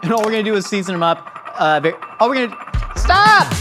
And all we're gonna do is season them up. Stop!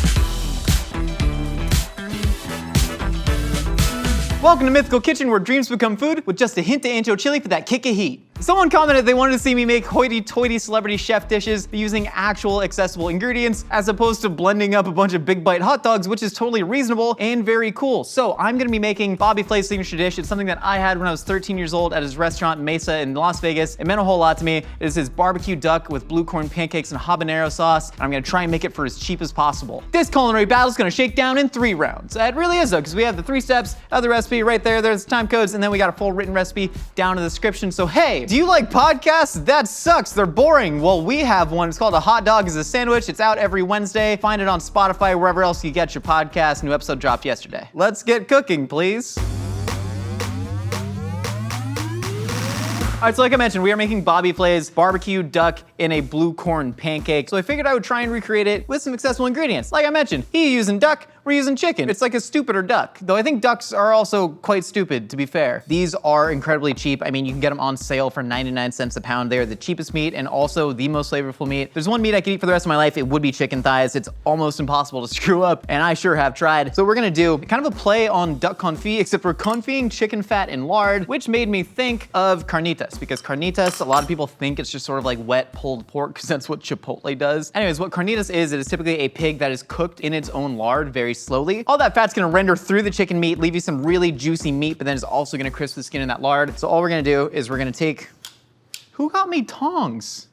Welcome to Mythical Kitchen, where dreams become food with just a hint of ancho chili for that kick of heat. Someone commented they wanted to see me make hoity-toity celebrity chef dishes using actual accessible ingredients as opposed to blending up a bunch of big bite hot dogs, which is totally reasonable and very cool. So I'm gonna be making Bobby Flay's signature dish. It's something that I had when I was 13 years old at his restaurant Mesa in Las Vegas. It meant a whole lot to me. It is his barbecue duck with blue corn pancakes and habanero sauce. And I'm gonna try and make it for as cheap as possible. This culinary battle is gonna shake down in 3 rounds. It really is though, because we have the 3 steps of the recipe right there. There's time codes, and then we got a full written recipe down in the description. So hey, do you like podcasts? That sucks, they're boring. Well, we have one. It's called A Hot Dog is a Sandwich. It's out every Wednesday. Find it on Spotify, wherever else you get your podcast. New episode dropped yesterday. Let's get cooking, please. All right, so like I mentioned, we are making Bobby Flay's barbecue duck in a blue corn pancake. So I figured I would try and recreate it with some accessible ingredients. Like I mentioned, he's using duck, we're using chicken. It's like a stupider duck, though I think ducks are also quite stupid, to be fair. These are incredibly cheap. I mean, you can get them on sale for 99 cents a pound. They are the cheapest meat and also the most flavorful meat. There's one meat I could eat for the rest of my life, it would be chicken thighs. It's almost impossible to screw up, and I sure have tried. So we're gonna do kind of a play on duck confit, except we're confit chicken fat in lard, which made me think of carnitas, because carnitas, a lot of people think it's just sort of like wet pulled pork, because that's what Chipotle does. Anyways, what carnitas is, it is typically a pig that is cooked in its own lard very slowly. All that fat's gonna render through the chicken meat, leave you some really juicy meat, but then it's also gonna crisp the skin in that lard. So all we're gonna do is we're gonna take, who got me tongs?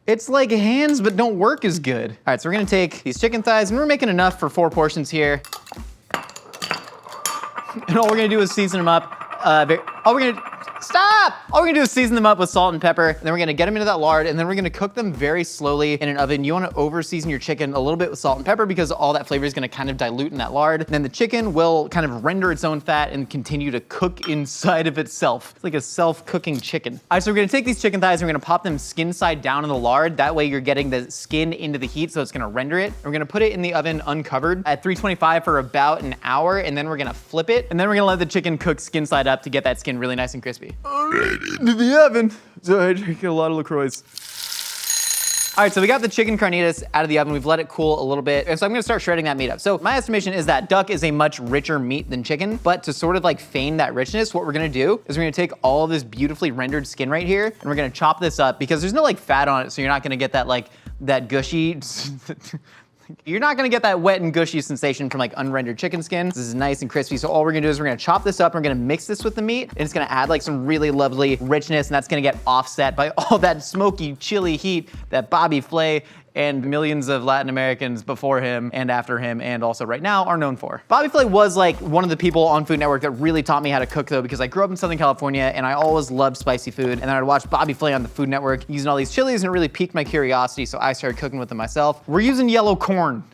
It's like hands, but don't work as good. All right, so we're gonna take these chicken thighs, and we're making enough for 4 portions here. And all we're gonna do is season them up. Stop! All we're gonna do is season them up with salt and pepper, and then we're gonna get them into that lard, and then we're gonna cook them very slowly in an oven. You wanna over-season your chicken a little bit with salt and pepper because all that flavor is gonna kind of dilute in that lard. And then the chicken will kind of render its own fat and continue to cook inside of itself. It's like a self-cooking chicken. All right, so we're gonna take these chicken thighs, and we're gonna pop them skin side down in the lard. That way you're getting the skin into the heat, so it's gonna render it. And we're gonna put it in the oven uncovered at 325 for about an hour, and then we're gonna flip it, and then we're gonna let the chicken cook skin side up to get that skin really nice and crispy. All right, into the oven. So I drink a lot of LaCroix. All right, so we got the chicken carnitas out of the oven. We've let it cool a little bit. And so I'm gonna start shredding that meat up. So my estimation is that duck is a much richer meat than chicken, but to sort of like feign that richness, what we're gonna do is we're gonna take all of this beautifully rendered skin right here, and we're gonna chop this up because there's no like fat on it, so you're not gonna get that like, that gushy, you're not gonna get that wet and gushy sensation from like unrendered chicken skin. This is nice and crispy. So all we're gonna do is we're gonna chop this up, and we're gonna mix this with the meat, and it's gonna add like some really lovely richness, and that's gonna get offset by all that smoky, chili heat that Bobby Flay and millions of Latin Americans before him and after him and also right now are known for. Bobby Flay was like one of the people on Food Network that really taught me how to cook though, because I grew up in Southern California and I always loved spicy food, and then I'd watch Bobby Flay on the Food Network using all these chilies, and it really piqued my curiosity, so I started cooking with them myself. We're using yellow corn.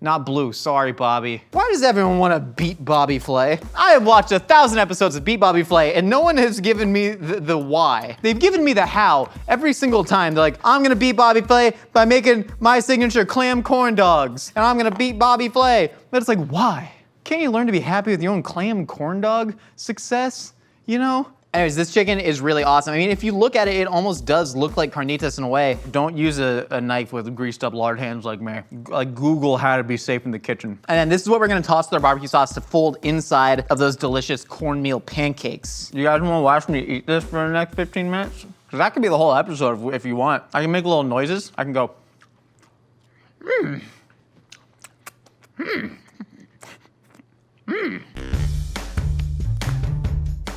Not blue, sorry, Bobby. Why does everyone wanna beat Bobby Flay? I have watched 1,000 episodes of Beat Bobby Flay, and no one has given me the why. They've given me the how every single time. They're like, I'm gonna beat Bobby Flay by making my signature clam corn dogs, and I'm gonna beat Bobby Flay. But it's like, why? Can't you learn to be happy with your own clam corn dog success, you know? Anyways, this chicken is really awesome. I mean, if you look at it, it almost does look like carnitas in a way. Don't use a knife with greased up lard hands like me. Like Google how to be safe in the kitchen. And then this is what we're gonna toss with our barbecue sauce to fold inside of those delicious cornmeal pancakes. You guys wanna watch me eat this for the next 15 minutes? Cause that could be the whole episode if you want. I can make little noises. I can go, mmm, mmm, mmm.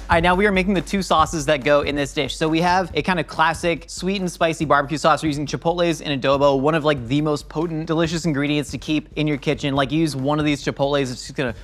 All right, now we are making the 2 sauces that go in this dish. So we have a kind of classic sweet and spicy barbecue sauce. We're using chipotles and adobo, one of like the most potent, delicious ingredients to keep in your kitchen. Like you use one of these chipotles, it's just gonna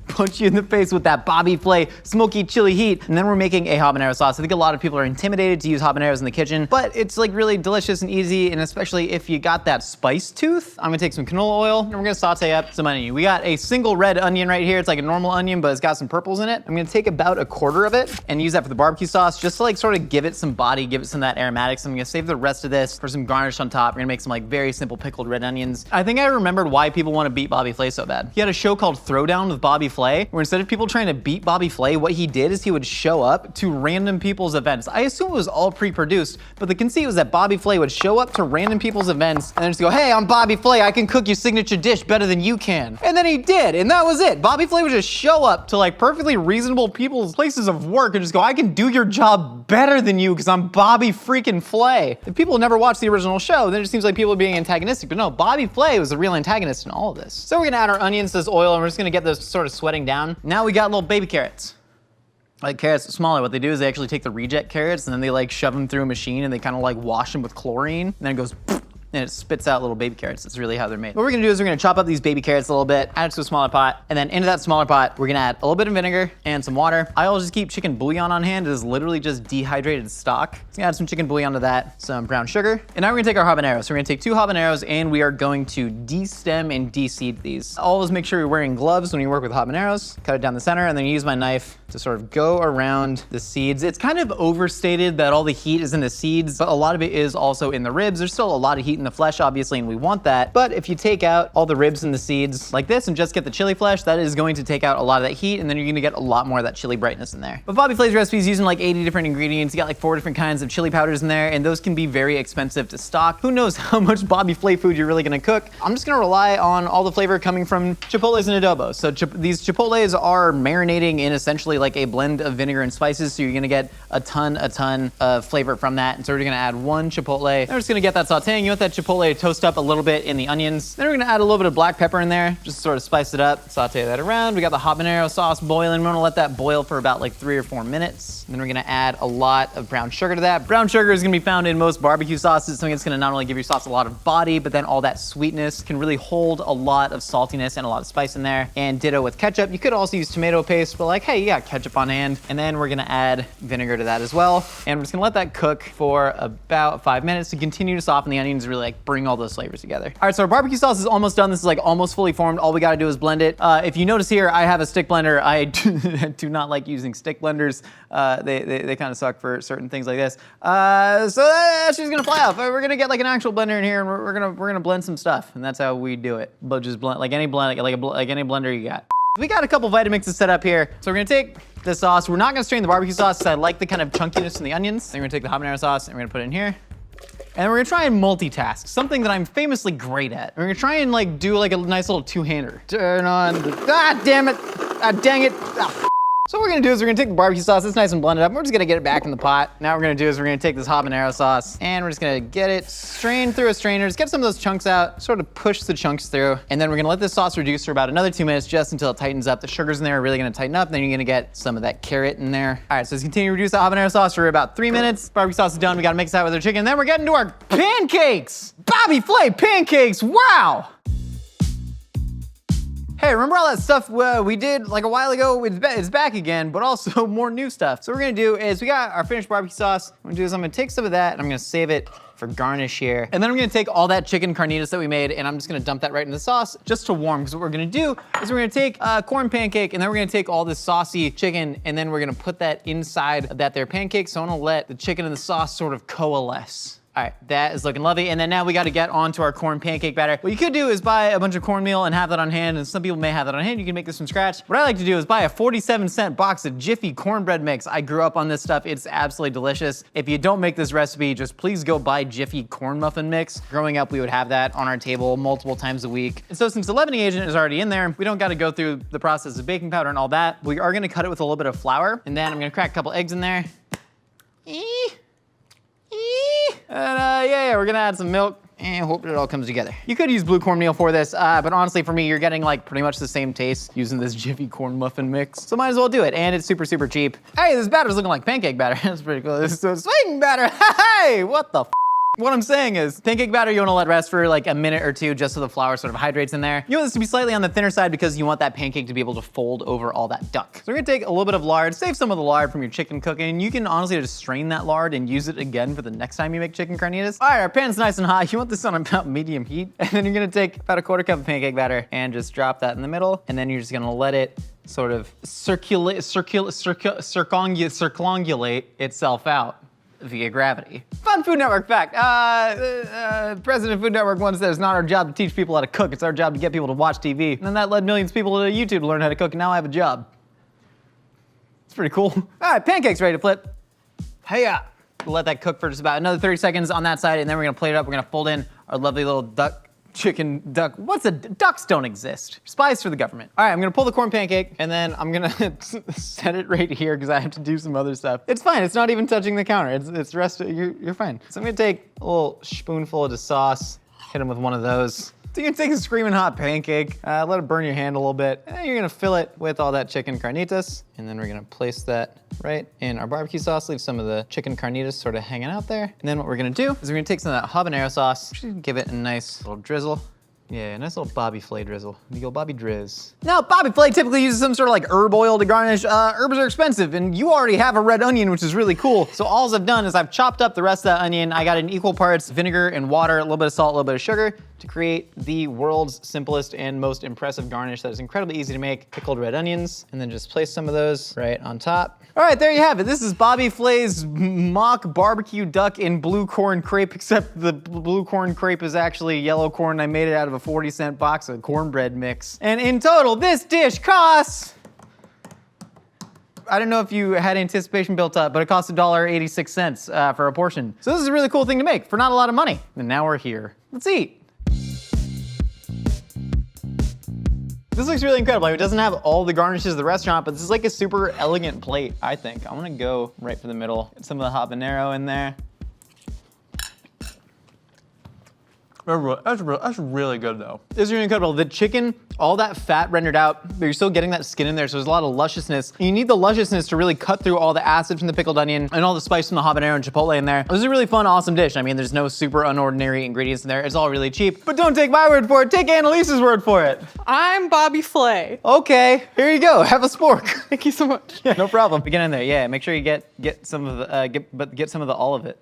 punch you in the face with that Bobby Flay smoky chili heat. And then we're making a habanero sauce. I think a lot of people are intimidated to use habaneros in the kitchen, but it's like really delicious and easy, and especially if you got that spice tooth. I'm gonna take some canola oil, and we're gonna saute up some onion. We got a single red onion right here. It's like a normal onion, but it's got some purples in it. I'm gonna take about 1/4 of it and use that for the barbecue sauce, just to like sort of give it some body, give it some of that aromatics. I'm gonna save the rest of this for some garnish on top. We're gonna make some like very simple pickled red onions. I think I remembered why people want to beat Bobby Flay so bad. He had a show called Throwdown found with Bobby Flay, where instead of people trying to beat Bobby Flay, what he did is he would show up to random people's events. I assume it was all pre-produced, but the conceit was that Bobby Flay would show up to random people's events and then just go, hey, I'm Bobby Flay, I can cook your signature dish better than you can. And then he did, and that was it. Bobby Flay would just show up to like perfectly reasonable people's places of work and just go, I can do your job better than you because I'm Bobby freaking Flay. If people never watched the original show, then it seems like people are being antagonistic, but no, Bobby Flay was the real antagonist in all of this. So we're gonna add our onions to this oil and we're just gonna get those sort of sweating down. Now we got little baby carrots. Like carrots smaller, what they do is they actually take the reject carrots and then they like shove them through a machine and they kind of like wash them with chlorine and then it goes and it spits out little baby carrots. That's really how they're made. What we're gonna do is we're gonna chop up these baby carrots a little bit, add it to a smaller pot, and then into that smaller pot, we're gonna add a little bit of vinegar and some water. I always just keep chicken bouillon on hand. It is literally just dehydrated stock. So add some chicken bouillon to that, some brown sugar. And now we're gonna take our habaneros. So we're gonna take 2 habaneros and we are going to de-stem and de-seed these. Always make sure you're wearing gloves when you work with habaneros. Cut it down the center and then use my knife to sort of go around the seeds. It's kind of overstated that all the heat is in the seeds, but a lot of it is also in the ribs. There's still a lot of heat in the flesh, obviously, and we want that. But if you take out all the ribs and the seeds like this and just get the chili flesh, that is going to take out a lot of that heat, and then you're gonna get a lot more of that chili brightness in there. But Bobby Flay's recipe is using like 80 different ingredients. You got like 4 different kinds of chili powders in there, and those can be very expensive to stock. Who knows how much Bobby Flay food you're really gonna cook? I'm just gonna rely on all the flavor coming from chipotles and adobos. So these chipotles are marinating in essentially like a blend of vinegar and spices, so you're gonna get a ton of flavor from that. And so we're gonna add 1 chipotle. Then we're just gonna get that sauteing. You want that chipotle to toast up a little bit in the onions. Then we're gonna add a little bit of black pepper in there, just sort of spice it up, saute that around. We got the habanero sauce boiling. We wanna let that boil for about like 3 or 4 minutes. Then we're gonna add a lot of brown sugar to that. Brown sugar is gonna be found in most barbecue sauces, something that's gonna not only give your sauce a lot of body, but then all that sweetness can really hold a lot of saltiness and a lot of spice in there. And ditto with ketchup. You could also use tomato paste, but like, hey, you got ketchup on hand. And then we're gonna add vinegar to that as well. And we're just gonna let that cook for about 5 minutes to continue to soften the onions, really like bring all those flavors together. All right, so our barbecue sauce is almost done. This is like almost fully formed. All we gotta do is blend it. If you notice here, I have a stick blender. I do not like using stick blenders. They kind of suck for certain things like this. So that's just gonna fly off. We're gonna get like an actual blender in here and we're gonna blend some stuff. And that's how we do it. But just blend, like any blend, like any blender you got. We got a couple Vitamixes set up here. So we're gonna take the sauce. We're not gonna strain the barbecue sauce because I like the kind of chunkiness in the onions. Then we're gonna take the habanero sauce and we're gonna put it in here. And we're gonna try and multitask, something that I'm famously great at. We're gonna try and like do like a nice little 2-hander. Turn on the, damn it, dang it. So what we're gonna do is we're gonna take the barbecue sauce, it's nice and blended up, and we're just gonna get it back in the pot. Now what we're gonna do is we're gonna take this habanero sauce, and we're just gonna get it strained through a strainer, just get some of those chunks out, sort of push the chunks through, and then we're gonna let this sauce reduce for about another 2 minutes, just until it tightens up. The sugars in there are really gonna tighten up, and then you're gonna get some of that carrot in there. All right, so let's continue to reduce the habanero sauce for about 3 minutes. Barbecue sauce is done, we gotta mix that with our chicken, then we're getting to our pancakes! Bobby Flay pancakes, wow! Hey, remember all that stuff we did like a while ago? It's back again, but also more new stuff. So what we're gonna do is we got our finished barbecue sauce. What I'm gonna do is I'm gonna take some of that and I'm gonna save it for garnish here. And then I'm gonna take all that chicken carnitas that we made and I'm just gonna dump that right in the sauce just to warm. Because what we're gonna do is we're gonna take corn pancake and then we're gonna take all this saucy chicken and then we're gonna put that inside of that there pancake. So I'm gonna let the chicken and the sauce sort of coalesce. All right, that is looking lovely. And then now we gotta get onto our corn pancake batter. What you could do is buy a bunch of cornmeal and have that on hand, and some people may have that on hand. You can make this from scratch. What I like to do is buy a 47-cent box of Jiffy cornbread mix. I grew up on this stuff. It's absolutely delicious. If you don't make this recipe, just please go buy Jiffy corn muffin mix. Growing up, we would have that on our table multiple times a week. And so since the leavening agent is already in there, we don't gotta go through the process of baking powder and all that. We are gonna cut it with a little bit of flour, and then I'm gonna crack a couple eggs in there. And yeah, we're gonna add some milk and hope it all comes together. You could use blue cornmeal for this, but honestly for me, you're getting like pretty much the same taste using this Jiffy corn muffin mix. So might as well do it, and it's super, super cheap. Hey, this batter's looking like pancake batter. That's pretty cool. This is a swing batter. Hey, what the f? What I'm saying is, pancake batter you wanna let rest for like a minute or two just so the flour sort of hydrates in there. You want this to be slightly on the thinner side because you want that pancake to be able to fold over all that duck. So we're gonna take a little bit of lard, save some of the lard from your chicken cooking. You can honestly just strain that lard and use it again for the next time you make chicken carnitas. All right, our pan's nice and hot. You want this on about medium heat. And then you're gonna take about a 1/4 cup of pancake batter and just drop that in the middle. And then you're just gonna let it sort of circungulate itself out. via gravity. Fun Food Network fact. President of Food Network once said it's not our job to teach people how to cook, it's our job to get people to watch TV. And then that led millions of people to YouTube to learn how to cook, and now I have a job. It's pretty cool. All right, pancakes ready to flip. Hey-ya. Let that cook for just about another 30 seconds on that side, and then we're gonna plate it up. We're gonna fold in our lovely little chicken duck. Ducks don't exist. Spies for the government. All right, I'm gonna pull the corn pancake, and then I'm gonna set it right here because I have to do some other stuff. It's fine, it's not even touching the counter. It's you're fine. So I'm gonna take a little spoonful of the sauce, hit them with one of those. So you're gonna take a screaming hot pancake, let it burn your hand a little bit, and then you're gonna fill it with all that chicken carnitas, and then we're gonna place that right in our barbecue sauce, leave some of the chicken carnitas sort of hanging out there. And then what we're gonna do is we're gonna take some of that habanero sauce, give it a nice little drizzle. Yeah, nice little Bobby Flay drizzle. The old Bobby Drizz. Now, Bobby Flay typically uses some sort of like herb oil to garnish. Herbs are expensive, and you already have a red onion, which is really cool. So all I've done is I've chopped up the rest of that onion. I got in equal parts vinegar and water, a little bit of salt, a little bit of sugar to create the world's simplest and most impressive garnish that is incredibly easy to make. Pickled red onions, and then just place some of those right on top. All right, there you have it. This is Bobby Flay's mock barbecue duck in blue corn crepe, except the blue corn crepe is actually yellow corn. I made it out of a 40-cent box of cornbread mix. And in total, this dish costs, I don't know if you had anticipation built up, but it costs $1.86 for a portion. So this is a really cool thing to make for not a lot of money. And now we're here. Let's eat. This looks really incredible. It doesn't have all the garnishes of the restaurant, but this is like a super elegant plate, I think. I'm gonna go right for the middle. Get some of the habanero in there. That's really good though. This is really incredible. The chicken, all that fat rendered out, but you're still getting that skin in there, so there's a lot of lusciousness. You need the lusciousness to really cut through all the acid from the pickled onion and all the spice from the habanero and chipotle in there. This is a really fun, awesome dish. I mean, there's no super unordinary ingredients in there. It's all really cheap, but don't take my word for it. Take Annalise's word for it. I'm Bobby Flay. Okay, here you go. Have a spork. Thank you so much. Yeah, no problem. Get in there. Yeah, make sure you get some of the get some of the all of it.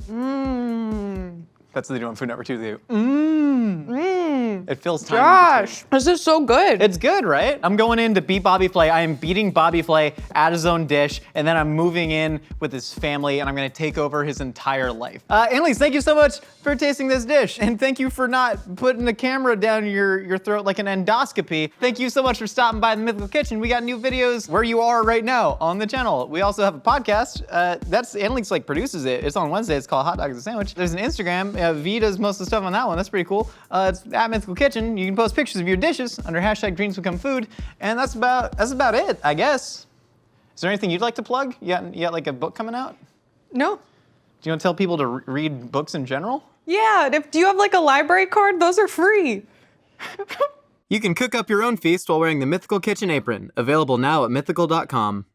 Mmm. That's what they do on Food Network too. They do. Mmm. Mmm. It feels tiny. Gosh, this is so good. It's good, right? I'm going in to beat Bobby Flay. I am beating Bobby Flay at his own dish, and then I'm moving in with his family, and I'm gonna take over his entire life. Annalise, thank you so much for tasting this dish, and thank you for not putting the camera down your throat like an endoscopy. Thank you so much for stopping by the Mythical Kitchen. We got new videos where you are right now on the channel. We also have a podcast. That's Annalise like produces it. It's on Wednesday. It's called Hot Dogs and Sandwich. There's an Instagram. V does most of the stuff on that one. That's pretty cool. It's at Mythical Kitchen. You can post pictures of your dishes under hashtag Dreams Become Food, and that's about it, I guess. Is there anything you'd like to plug? You got like a book coming out? No. Do you want to tell people to read books in general? Yeah, do you have like a library card? Those are free. You can cook up your own feast while wearing the Mythical Kitchen apron, available now at mythical.com.